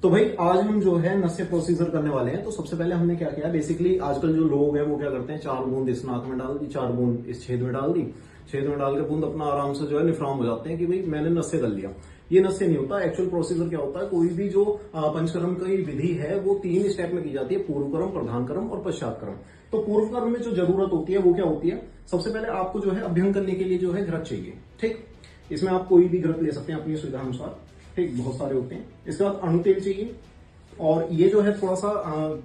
तो भाई आज हम जो है नस से प्रोसीजर करने वाले हैं। तो सबसे पहले हमने क्या किया, बेसिकली आजकल जो लोग हैं वो क्या करते हैं, 4 बूंद इस नाक में डाल दी, 4 बूंद इस छेद में डाल दी, छेद में डाल के बूंद अपना आराम से जो है निफ्राम हो जाते हैं कि भाई मैंने नस से कर लिया। ये नस से नहीं होता। एक्चुअल प्रोसीजर क्या होता है, कोई भी जो पंचकर्म की विधि है वो 3 स्टेप में की जाती है, पूर्व कर्म, प्रधान कर्म और पश्चात कर्म। तो पूर्व कर्म में जो जरूरत होती है वो क्या होती है, सबसे पहले आपको जो है अभ्यंग करने के लिए जो है घृत चाहिए। ठीक, इसमें आप कोई भी घृत ले सकते हैं अपनी सुविधा अनुसार। ठीक, बहुत सारे होते हैं। इसके बाद अणु तेल चाहिए और ये जो है थोड़ा सा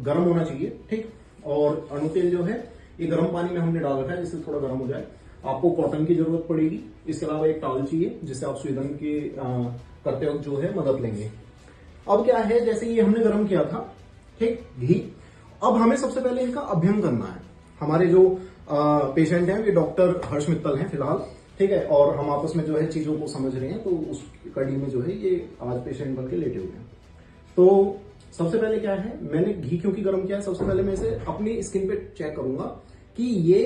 गर्म होना चाहिए। ठीक, और अणु तेल जो है ये गर्म पानी में हमने डाल रखा है जिससे थोड़ा गर्म हो जाए। आपको कॉटन की जरूरत पड़ेगी। इसके अलावा एक टॉवल चाहिए जिससे आप स्वेदन के करते वक्त जो है मदद लेंगे। अब क्या है, जैसे ये हमने गर्म किया था, ठीक, घी, अब हमें सबसे पहले इनका अभ्यंग करना है। हमारे जो पेशेंट हैं ये डॉक्टर हर्ष मित्तल हैं फिलहाल, ठीक है, और हम आपस में जो है चीजों को समझ रहे हैं, तो उस कड़ी में जो है ये आज पेशेंट बन के लेटे हुए हैं। तो सबसे पहले क्या है, मैंने घी क्योंकि गर्म किया है, सबसे पहले मैं इसे अपनी स्किन पे चेक करूंगा कि ये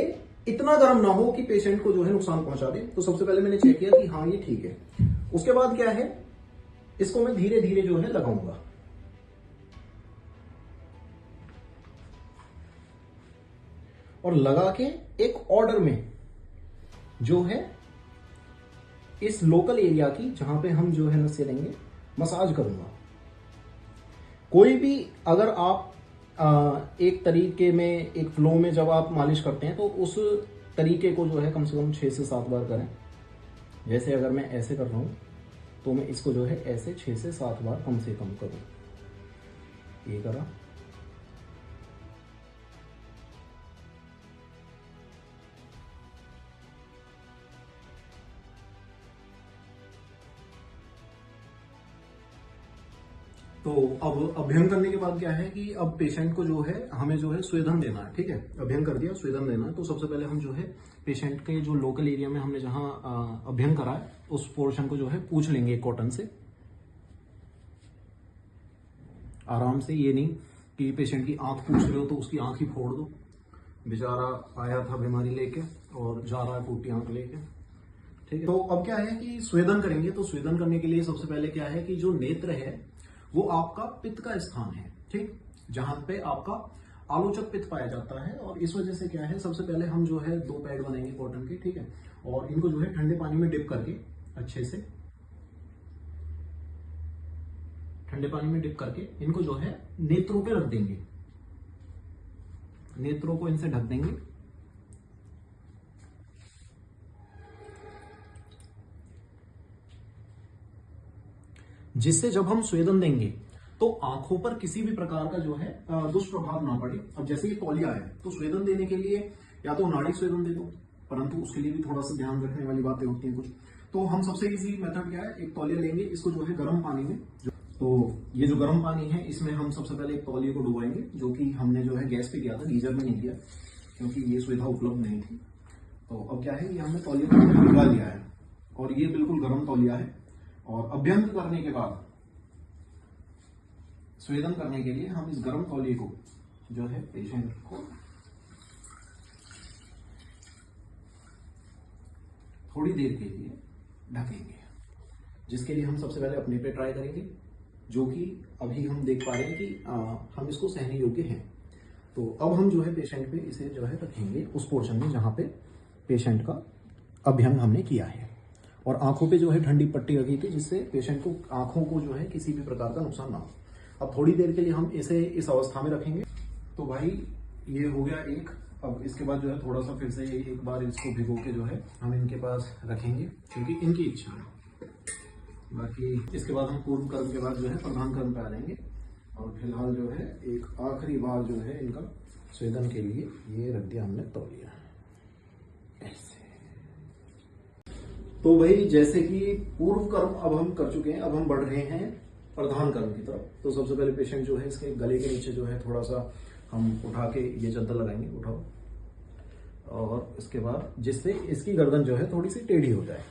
इतना गर्म ना हो कि पेशेंट को जो है नुकसान पहुंचा दे। तो सबसे पहले मैंने चेक किया कि हाँ ये ठीक है। उसके बाद क्या है, इसको मैं धीरे धीरे जो है लगाऊंगा। और लगा के एक ऑर्डर में जो है इस लोकल एरिया की जहां पे हम जो है नसें लेंगे मसाज करूंगा। कोई भी अगर आप एक तरीके में, एक फ्लो में जब आप मालिश करते हैं तो उस तरीके को जो है कम से कम 6 से 7 बार करें। जैसे अगर मैं ऐसे कर रहा हूं तो मैं इसको जो है ऐसे 6 से 7 बार कम से कम करूं। ये करा, तो अब अभ्यंग करने के बाद क्या है कि अब पेशेंट को जो है हमें जो है स्वेदन देना है। ठीक है, अभ्यंग कर दिया, स्वेदन देना है। तो सबसे पहले हम जो है पेशेंट के जो लोकल एरिया में हमने जहां अभ्यंग करा है उस पोर्शन को जो है पूछ लेंगे कॉटन से आराम से। ये नहीं कि पेशेंट की आंख पूछ रहे हो तो उसकी आंख ही फोड़ दो। बेचारा आया था बीमारी लेके और जा रहा है फूटी आंख लेके। ठीक है, तो अब क्या है कि स्वेदन करेंगे। तो स्वेदन करने के लिए सबसे पहले क्या है कि जो नेत्र है वो आपका पित्त का स्थान है। ठीक, जहां पे आपका आलोचक पित्त पाया जाता है। और इस वजह से क्या है, सबसे पहले हम जो है 2 पैड बनाएंगे कॉटन के। ठीक है, और इनको जो है ठंडे पानी में डिप करके अच्छे से, ठंडे पानी में डिप करके इनको जो है नेत्रों पे रख देंगे। नेत्रों को इनसे ढक देंगे। जिससे जब हम स्वेदन देंगे तो आंखों पर किसी भी प्रकार का जो है दुष्प्रभाव ना पड़े। अब जैसे ये तौलिया है तो स्वेदन देने के लिए या तो नाड़ी स्वेदन दे दो, परंतु उसके लिए भी थोड़ा सा ध्यान रखने वाली बातें होती हैं कुछ। तो हम सबसे इजी मेथड क्या है, एक तौलिया लेंगे, इसको जो है गर्म पानी में, तो ये जो गर्म पानी है इसमें हम सबसे पहले एक तौलिए को डुबाएंगे, जो कि हमने जो है गैस पे किया था, गीजर में नहीं किया क्योंकि ये सुविधा उपलब्ध नहीं थी। तो अब क्या है, ये हमने तौलिए को डुबा लिया है और ये बिल्कुल गर्म तौलिया है। और अभ्यंग करने के बाद, स्वेदन करने के लिए हम इस गर्म तौलिए को जो है पेशेंट को थोड़ी देर के लिए ढकेंगे, जिसके लिए हम सबसे पहले अपने पे ट्राई करेंगे, जो कि अभी हम देख पा रहे हैं कि हम इसको सहने योग्य हैं। तो अब हम जो है पेशेंट पे इसे जो है रखेंगे उस पोर्शन में जहां पे पेशेंट का अभ्यंग हमने किया है। और आंखों पे जो है ठंडी पट्टी रखी थी जिससे पेशेंट को आंखों को जो है किसी भी प्रकार का नुकसान ना हो। अब थोड़ी देर के लिए हम इसे इस अवस्था में रखेंगे। तो भाई ये हो गया एक। अब इसके बाद जो है थोड़ा सा फिर से एक बार इसको भिगो के जो है हम इनके पास रखेंगे क्योंकि इनकी इच्छा है। बाकी इसके बाद हम पूर्व कर्म के बाद जो है प्रधान कर्म पे आ जाएंगे। और फिलहाल जो है एक आखिरी बार जो है इनका स्वेदन के लिए ये रख दिया हमने तौलिया ऐसे। तो भाई जैसे कि पूर्व कर्म अब हम कर चुके हैं, अब हम बढ़ रहे हैं प्रधान कर्म की तरफ। तो सबसे पहले पेशेंट जो है इसके गले के नीचे जो है थोड़ा सा हम उठा के ये चद्दर लगाएंगे, उठाओ, और इसके बाद जिससे इसकी गर्दन जो है थोड़ी सी टेढ़ी हो जाए।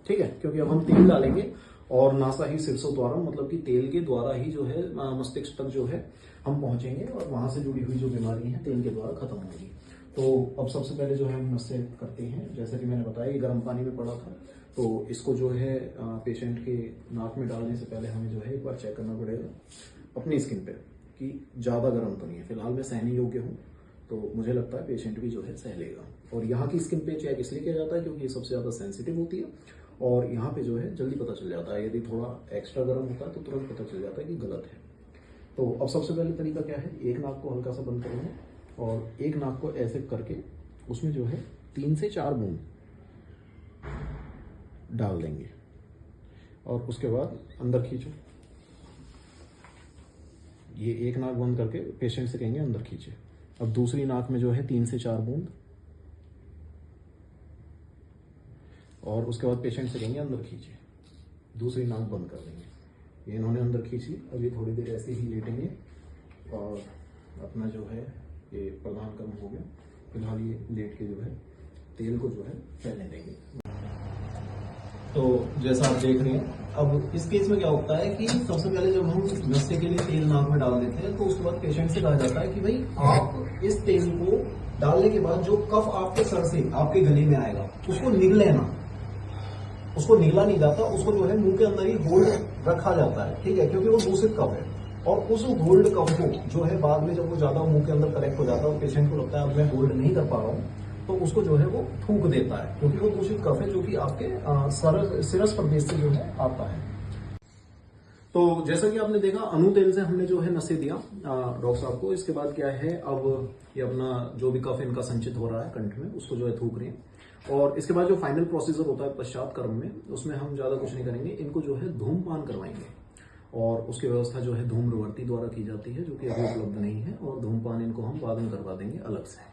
ठीक है, क्योंकि अब हम तेल डालेंगे और नासा ही शीर्षो द्वारा, मतलब कि तेल के द्वारा ही जो है मस्तिष्क तक जो है हम पहुंचेंगे और वहां से जुड़ी हुई जो बीमारी है तेल के द्वारा खत्म होगी। तो अब सबसे पहले जो है हम नसें करते हैं। जैसा कि मैंने बताया ये गर्म पानी में पड़ा था, तो इसको जो है पेशेंट के नाक में डालने से पहले हमें जो है एक बार चेक करना पड़ेगा। अपनी स्किन पे कि ज़्यादा गर्म तो नहीं है। फिलहाल मैं सहने योग्य हूँ, तो मुझे लगता है पेशेंट भी जो है सह लेगा। और यहाँ की स्किन पे चेक इसलिए किया जाता है क्योंकि ये सबसे ज़्यादा सेंसिटिव होती है और यहाँ पे जो है जल्दी पता चल जाता है। यदि थोड़ा एक्स्ट्रा गर्म होता है तो तुरंत पता चल जाता है कि गलत है। तो अब सबसे पहले तरीका क्या है, एक नाक को हल्का सा बंद करेंगे और एक नाक को ऐसे करके उसमें जो है 3 से 4 बूंद डाल देंगे और उसके बाद अंदर खींचो। ये एक नाक बंद करके पेशेंट से कहेंगे अंदर खींचे। अब दूसरी नाक में जो है 3 से 4 बूंद और उसके बाद पेशेंट से कहेंगे अंदर खींचे। दूसरी नाक बंद कर देंगे। ये इन्होंने अंदर खींची, अब ये थोड़ी देर ऐसे ही लेटेंगे और अपना जो है ये प्रधान कर्म हो गया। फिलहाल ये लेट के जो है तेल को जो है फैलने देंगे। तो जैसा आप देख रहे हैं, अब इस केस में क्या होता है कि सबसे पहले जब हम नशे के लिए तेल नाक में डाल देते हैं तो उसके बाद पेशेंट से कहा जाता है कि भाई आप इस तेल को डालने के बाद जो कफ आपके सर से आपके गले में आएगा उसको निगले ना। उसको निगला नहीं जाता, उसको जो है मुंह के अंदर ही होल्ड रखा जाता है, ठीक है, क्योंकि वो दूषित कफ है। और उस होल्ड कफ को जो है बाद में जब वो ज्यादा मुंह के अंदर कलेक्ट हो जाता है और पेशेंट को लगता है अब मैं होल्ड नहीं कर पा रहा हूँ, तो उसको जो है वो थूक देता है, क्योंकि वो दूषित कफ है जो कि आपके सिरस प्रदेश से जो है आता है। तो जैसा कि आपने देखा, अनु तेल से हमने जो है नशे दिया डॉक्टर साहब को। इसके बाद क्या है, अब ये अपना जो भी कफ इनका संचित हो रहा है कंठ में उसको जो है थूक रहे हैं। और इसके बाद जो फाइनल प्रोसीजर होता है पश्चात कर्म में, उसमें हम ज्यादा कुछ नहीं करेंगे, इनको जो है धूमपान करवाएंगे और उसकी व्यवस्था जो है धूम्रवर्ती द्वारा की जाती है, जो कि अभी उपलब्ध नहीं है, और धूमपान इनको हम बाद में करवा देंगे अलग से।